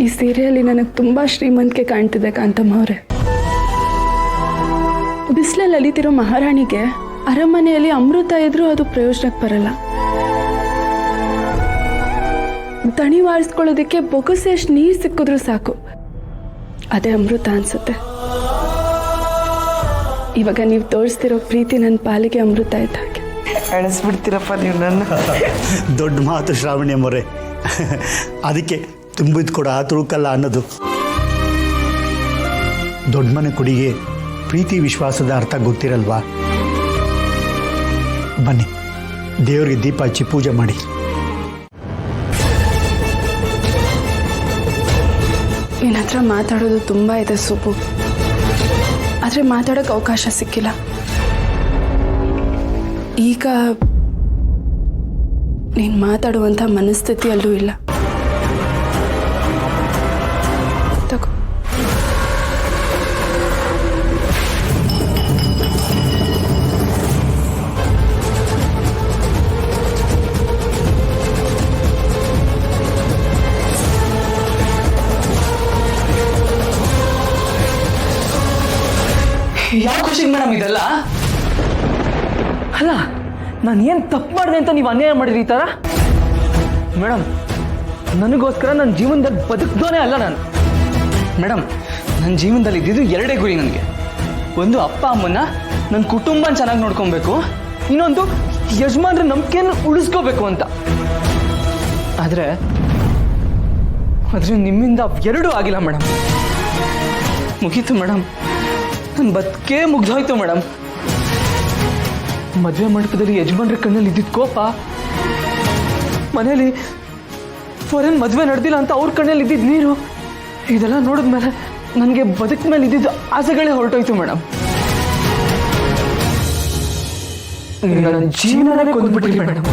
ಈ ಸೀರೆಯಲ್ಲಿ ನನಗೆ ತುಂಬ ಶ್ರೀಮಂತಿಕೆ ಕಾಣ್ತಿದೆ ಕಾಂತಮ್ಮ ಅವರೇ. ಬಿಸಿಲಲ್ಲಿ ಅಲಿತಿರೋ ಮಹಾರಾಣಿಗೆ ಅರಮನೆಯಲ್ಲಿ ಅಮೃತ ಇದ್ರೂ ಅದು ಪ್ರಯೋಜನಕ್ಕೆ ಬರಲ್ಲ. ದಣಿ ವಾರಿಸ್ಕೊಳ್ಳೋದಕ್ಕೆ ಬೊಗಸೆಷ್ಟು ನೀರು ಸಿಕ್ಕಿದ್ರೂ ಸಾಕು, ಅದೇ ಅಮೃತ ಅನ್ಸುತ್ತೆ. ಇವಾಗ ನೀವು ತೋರಿಸ್ತಿರೋ ಪ್ರೀತಿ ನನ್ನ ಪಾಲಿಗೆ ಅಮೃತ ಇದ್ದ ಹಾಗೆ. ಅಳಿಸ್ಬಿಡ್ತೀರಪ್ಪ ನೀವು ನನ್ನ. ದೊಡ್ಡ ಮಾತು ಶ್ರಾವಣಿ ಮೊರೆ. ಅದಕ್ಕೆ ತುಂಬಿದ ಕೂಡ ತುಳುಕಲ್ಲ ಅನ್ನೋದು. ದೊಡ್ಡ ಮನೆ ಕುಡಿಗೆ ಪ್ರೀತಿ ವಿಶ್ವಾಸದ ಅರ್ಥ ಗೊತ್ತಿರಲ್ವಾ? ಬನ್ನಿ ದೇವರಿಗೆ ದೀಪ ಹಚ್ಚಿ ಪೂಜೆ ಮಾಡಿ. ನಿನ್ನ ಹತ್ರ ಮಾತಾಡೋದು ತುಂಬ ಇದೆ ಸುಬ್ಬು, ಆದರೆ ಮಾತಾಡೋಕ್ಕೆ ಅವಕಾಶ ಸಿಕ್ಕಿಲ್ಲ. ಈಗ ನೀನು ಮಾತಾಡುವಂಥ ಮನಸ್ಥಿತಿಯಲ್ಲೂ ಇಲ್ಲ. ತಗೋ. ಯಾವ ಖುಷಿಗೆ ಮೇಡಮ್ ಇದೆಲ್ಲ? ಅಲ್ಲ, ನಾನು ಏನು ತಪ್ಪು ಮಾಡಿದೆ ಅಂತ ನೀವು ಅನ್ಯಾಯ ಮಾಡಿದ್ರಿ ಈ ಥರ? ಮೇಡಮ್, ನನಗೋಸ್ಕರ ನನ್ನ ಜೀವನದಲ್ಲಿ ಬದುಕ್ದೋನೇ ಅಲ್ಲ ನಾನು. ಮೇಡಮ್, ನನ್ನ ಜೀವನದಲ್ಲಿ ಇದ್ದಿದ್ದು ಎರಡೇ ಗುರಿ ನನಗೆ. ಒಂದು, ಅಪ್ಪ ಅಮ್ಮನ್ನ ನನ್ನ ಕುಟುಂಬನ ಚೆನ್ನಾಗಿ ನೋಡ್ಕೊಬೇಕು. ಇನ್ನೊಂದು, ಯಜಮಾನ್ರ ನಂಬಿಕೆಯನ್ನು ಉಳಿಸ್ಕೋಬೇಕು ಅಂತ. ಆದರೆ ನಿಮ್ಮಿಂದ ಎರಡೂ ಆಗಿಲ್ಲ ಮೇಡಮ್. ಮುಗೀತು ಮೇಡಮ್, ನನ್ನ ಬದುಕೇ ಮುಗ್ದೋಯ್ತು ಮೇಡಮ್. ಮದುವೆ ಮಂಟಪದಲ್ಲಿ ಯಜಮಾನ್ರ ಕಣ್ಣಲ್ಲಿ ಇದ್ದಿದ್ದ ಕೋಪ, ಮನೇಲಿ ಫಾರಿನ್ ಮದುವೆ ನಡೆದಿಲ್ಲ ಅಂತ ಅವ್ರ ಕಣ್ಣಲ್ಲಿ ಇದ್ದಿದ್ದ ನೀರು, ಇದೆಲ್ಲ ನೋಡಿದ್ಮೇಲೆ ನನಗೆ ಬದುಕ ಮೇಲೆ ಇದ್ದಿದ್ದು ಆಸೆಗಳೇ ಹೊರಟೋಯ್ತು ಮೇಡಮ್. ನನ್ನ ಜೀವನನೇ ಕೊಂದ್ಬಿಟ್ರಿ ಮೇಡಮ್.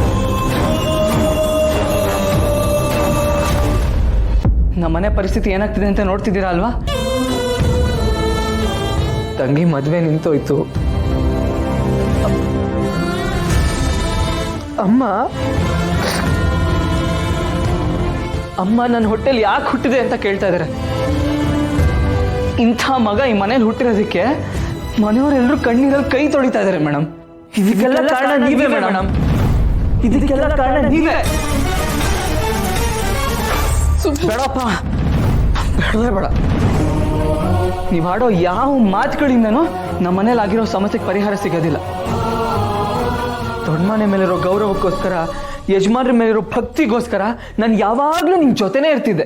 ನಮ್ಮ ಮನೆ ಪರಿಸ್ಥಿತಿ ಏನಾಗ್ತಿದೆ ಅಂತ ನೋಡ್ತಿದ್ದೀರಾ ಅಲ್ವಾ? ತಂಗಿ ಮದುವೆ ನಿಂತೋಯ್ತು. ಅಮ್ಮ ನನ್ನ ಹೊಟ್ಟೆಲಿ ಯಾಕೆ ಹುಟ್ಟಿದೆ ಅಂತ ಕೇಳ್ತಾ ಇದ್ದಾರೆ. ಇಂಥ ಮಗ ಈ ಮನೇಲಿ ಹುಟ್ಟಿರೋದಕ್ಕೆ ಮನೆಯವರೆಲ್ಲರೂ ಕಣ್ಣೀರಲ್ಲಿ ಕೈ ತೊಳಿತಾ ಇದ್ದಾರೆ ಮೇಡಮ್. ಇದಕ್ಕೆಲ್ಲ ಕಾರಣ ನೀವೇ ಮೇಡಮ್. ಇದಕ್ಕೆಲ್ಲ ಕಾರಣ ನೀವೇ. ಬೇಡಪ್ಪ, ಬೇಡವೇ ಬೇಡ. ನೀವು ಆಡೋ ಯಾವ ಮಾತುಗಳಿಂದನೂ ನಮ್ಮ ಮನೇಲಿ ಆಗಿರೋ ಸಮಸ್ಯೆಗೆ ಪರಿಹಾರ ಸಿಗೋದಿಲ್ಲ. ದೊಡ್ಡ ಮನೆ ಮೇಲಿರೋ ಗೌರವಕ್ಕೋಸ್ಕರ, ಯಜಮಾನ್ರ ಮೇಲಿರೋ ಭಕ್ತಿಗೋಸ್ಕರ ನಾನು ಯಾವಾಗಲೂ ನಿಮ್ಮ ಜೊತೆನೇ ಇರ್ತಿದ್ದೆ.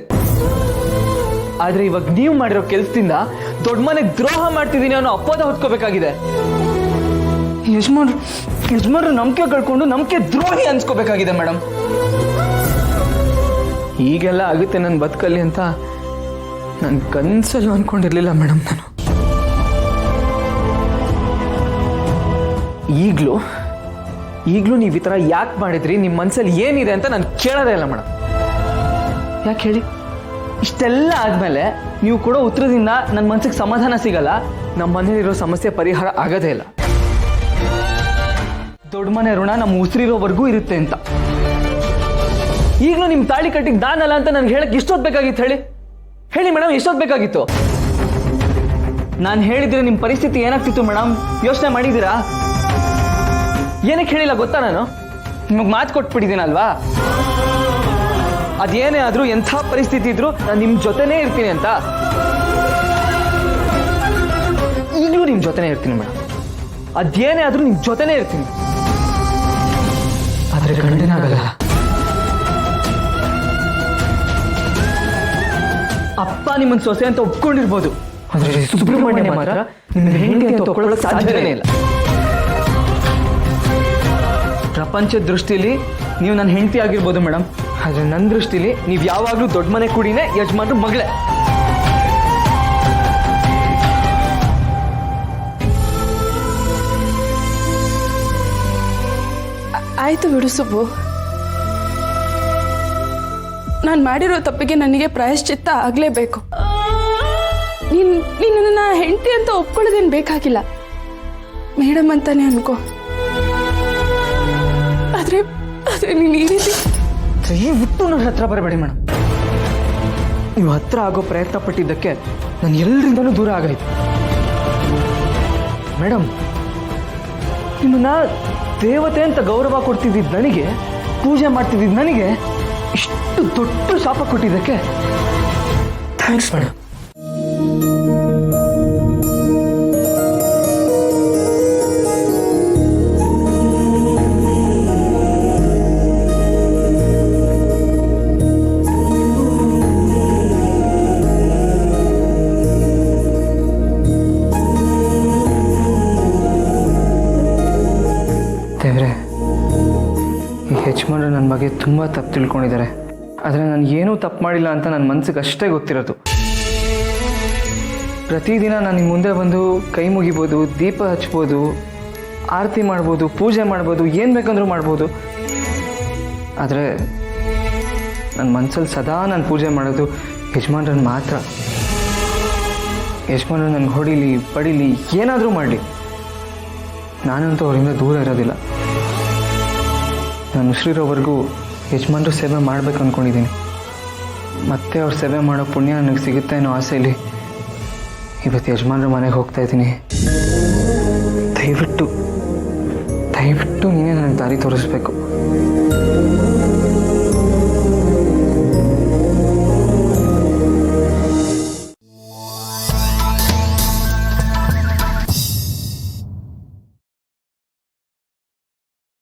ಆದರೆ ಇವಾಗ ನೀವು ಮಾಡಿರೋ ಕೆಲಸದಿಂದ ದೊಡ್ಡ ಮನೆಗೆ ದ್ರೋಹ ಮಾಡ್ತಿದ್ದೀನಿ ಅನ್ನೋ ಅಪವಾದ ಹೊತ್ಕೋಬೇಕಾಗಿದೆ. ಯಜಮಾನ್ರು ನಂಬಿಕೆ ಕಳ್ಕೊಂಡು ನಂಬಿಕೆ ದ್ರೋಹಿ ಅನ್ಸ್ಕೋಬೇಕಾಗಿದೆ ಮೇಡಮ್. ಹೀಗೆಲ್ಲ ಆಗುತ್ತೆ ನನ್ನ ಬದುಕಲ್ಲಿ ಅಂತ ನನ್ನ ಕನಸಲ್ಲೂ ಅನ್ಕೊಂಡಿರ್ಲಿಲ್ಲ ಮೇಡಮ್. ನಾನು ಈಗಲೂ ನೀವು ಈ ಥರ ಯಾಕೆ ಮಾಡಿದ್ರಿ, ನಿಮ್ಮ ಮನಸ್ಸಲ್ಲಿ ಏನಿದೆ ಅಂತ ನಾನು ಕೇಳೋದೇ ಇಲ್ಲ ಮೇಡಮ್. ಯಾಕೆ ಹೇಳಿ? ಇಷ್ಟೆಲ್ಲ ಆದಮೇಲೆ ನೀವು ಕೊಡೋ ಉತ್ತರದಿಂದ ನನ್ನ ಮನಸ್ಸಿಗೆ ಸಮಾಧಾನ ಸಿಗಲ್ಲ, ನಮ್ಮ ಮನೇಲಿರೋ ಸಮಸ್ಯೆ ಪರಿಹಾರ ಆಗೋದೇ ಇಲ್ಲ. ದೊಡ್ಡ ಮನೆ ಋಣ ನಮ್ಮ ಉಸಿರಿರೋವರೆಗೂ ಇರುತ್ತೆ ಅಂತ. ಈಗಲೂ ನಿಮ್ಮ ತಾಳಿ ಕಟ್ಟಿಗೆ ದಾನಲ್ಲ ಅಂತ ನನಗೆ ಹೇಳಕ್ಕೆ ಎಷ್ಟೊತ್ತು ಬೇಕಾಗಿತ್ತು ಹೇಳಿ? ಹೇಳಿ ಮೇಡಮ್, ಎಷ್ಟೊತ್ತು ಬೇಕಾಗಿತ್ತು? ನಾನು ಹೇಳಿದ್ರೆ ನಿಮ್ಮ ಪರಿಸ್ಥಿತಿ ಏನಾಗ್ತಿತ್ತು ಮೇಡಮ್? ಯೋಚನೆ ಮಾಡಿದ್ದೀರಾ? ಏನಕ್ಕೆ ಹೇಳಿಲ್ಲ ಗೊತ್ತಾ? ನಾನು ನಿಮಗೆ ಮಾತು ಕೊಟ್ಬಿಟ್ಟಿದ್ದೀನಲ್ವಾ, ಅದೇನೇ ಆದರೂ ಎಂಥ ಪರಿಸ್ಥಿತಿ ಇದ್ರೂ ನಾನು ನಿಮ್ಮ ಜೊತೆನೇ ಇರ್ತೀನಿ ಅಂತ. ಈಗಲೂ ನಿಮ್ಮ ಜೊತೆನೇ ಇರ್ತೀನಿ ಮೇಡಮ್. ಅದೇನೇ ಆದರೂ ನಿಮ್ಮ ಜೊತೆನೇ ಇರ್ತೀನಿ. ಆದರೆ ಗಂಡನಾಗಲ್ಲ. ಅಪ್ಪ ನಿಮ್ಮನ್ನು ಸೊಸೆ ಅಂತ ಒಪ್ಕೊಂಡಿರ್ಬೋದು, ಆದರೆ ಸುಬ್ರಹ್ಮಣ್ಯ ಮಾತ್ರ ನಿಮ್ಮ ಹೆಂಡತಿ ಅಂತ ಒಪ್ಕೊಳ್ಳೋಕೆ ಸಾಧ್ಯನೇ ಇಲ್ಲ. ಪ್ರಪಂಚದ ದೃಷ್ಟಿಲಿ ನೀವು ನನ್ನ ಹೆಂಡತಿ ಆಗಿರ್ಬೋದು ಮೇಡಮ್, ಆದರೆ ನನ್ನ ದೃಷ್ಟಿಲಿ ನೀವು ಯಾವಾಗಲೂ ದೊಡ್ಡ ಮನೆ ಕುಡಿನೇ ಯಜಮಾನ್ರ ಮಗಳೇ. ಆಯಿತು ಬಿಡು ಸುಬ್ಬು, ನಾನು ಮಾಡಿರೋ ತಪ್ಪಿಗೆ ನನಗೆ ಪ್ರಾಯಶ್ಚಿತ್ತ ಆಗಲೇಬೇಕು. ನೀನು ನನ್ನ ಹೆಂಡತಿ ಅಂತ ಒಪ್ಕೊಳ್ಳೋದೇನು ಬೇಕಾಗಿಲ್ಲ, ಮೇಡಮ್ ಅಂತಾನೆ ಅನ್ಕೋ. ಆದರೆ ನೀನು ಈ ರೀತಿ ದಯವಿಟ್ಟು ನನ್ನ ಹತ್ರ ಬರಬೇಡಿ ಮೇಡಮ್. ನೀವು ಹತ್ರ ಆಗೋ ಪ್ರಯತ್ನ ಪಟ್ಟಿದ್ದಕ್ಕೆ ನಾನು ಎಲ್ಲರಿಂದನೂ ದೂರ ಆಗಾಯ್ತು. ಮೇಡಮ್, ನಿಮ್ಮನ್ನ ದೇವತೆ ಅಂತ ಗೌರವ ಕೊಡ್ತಿದ್ದಿದ್ದು ನನಗೆ, ಪೂಜೆ ಮಾಡ್ತಿದ್ದಿದ್ದು ನನಗೆ ಇಷ್ಟು ದೊಡ್ಡ ಶಾಪ ಕೊಟ್ಟಿದ್ದಕ್ಕೆ ಥ್ಯಾಂಕ್ಸ್ ಮೇಡಮ್. ದೇವ್ರೆ, ಈ ಯಜಮಾನ್ರು ನನ್ನ ಬಗ್ಗೆ ತುಂಬ ತಪ್ಪು ತಿಳ್ಕೊಂಡಿದ್ದಾರೆ. ಆದರೆ ನಾನು ಏನೂ ತಪ್ಪು ಮಾಡಿಲ್ಲ ಅಂತ ನನ್ನ ಮನಸ್ಸಿಗೆ ಅಷ್ಟೇ ಗೊತ್ತಿರೋದು. ಪ್ರತಿದಿನ ನಾನು ನಿಮ್ಮ ಮುಂದೆ ಬಂದು ಕೈ ಮುಗಿಬೋದು, ದೀಪ ಹಚ್ಬೋದು, ಆರತಿ ಮಾಡ್ಬೋದು, ಪೂಜೆ ಮಾಡ್ಬೋದು, ಏನು ಬೇಕಂದ್ರೂ ಮಾಡ್ಬೋದು. ಆದರೆ ನನ್ನ ಮನಸ್ಸಲ್ಲಿ ಸದಾ ನಾನು ಪೂಜೆ ಮಾಡೋದು ಯಜಮಾನ್ರನ್ನ ಮಾತ್ರ. ಯಜಮಾನ್ರು ನನಗೆ ಹೊಡಿಲಿ, ಬಡಿಲಿ, ಏನಾದರೂ ಮಾಡಲಿ, ನಾನಂತೂ ಅವರಿಂದ ದೂರ ಇರೋದಿಲ್ಲ. ನಾನು ಉಸಿರಿರೋವರೆಗೂ ಯಜಮಾನ್ರು ಸೇವೆ ಮಾಡಬೇಕು ಅಂದ್ಕೊಂಡಿದ್ದೀನಿ. ಮತ್ತೆ ಅವ್ರ ಸೇವೆ ಮಾಡೋ ಪುಣ್ಯ ನನಗೆ ಸಿಗುತ್ತೆ ಅನ್ನೋ ಆಸೆಯಲ್ಲಿ ಇವತ್ತು ಯಜಮಾನ್ರ ಮನೆಗೆ ಹೋಗ್ತಾ ಇದ್ದೀನಿ. ದಯವಿಟ್ಟು ನೀನೇ ನನಗೆ ದಾರಿ ತೋರಿಸ್ಬೇಕು.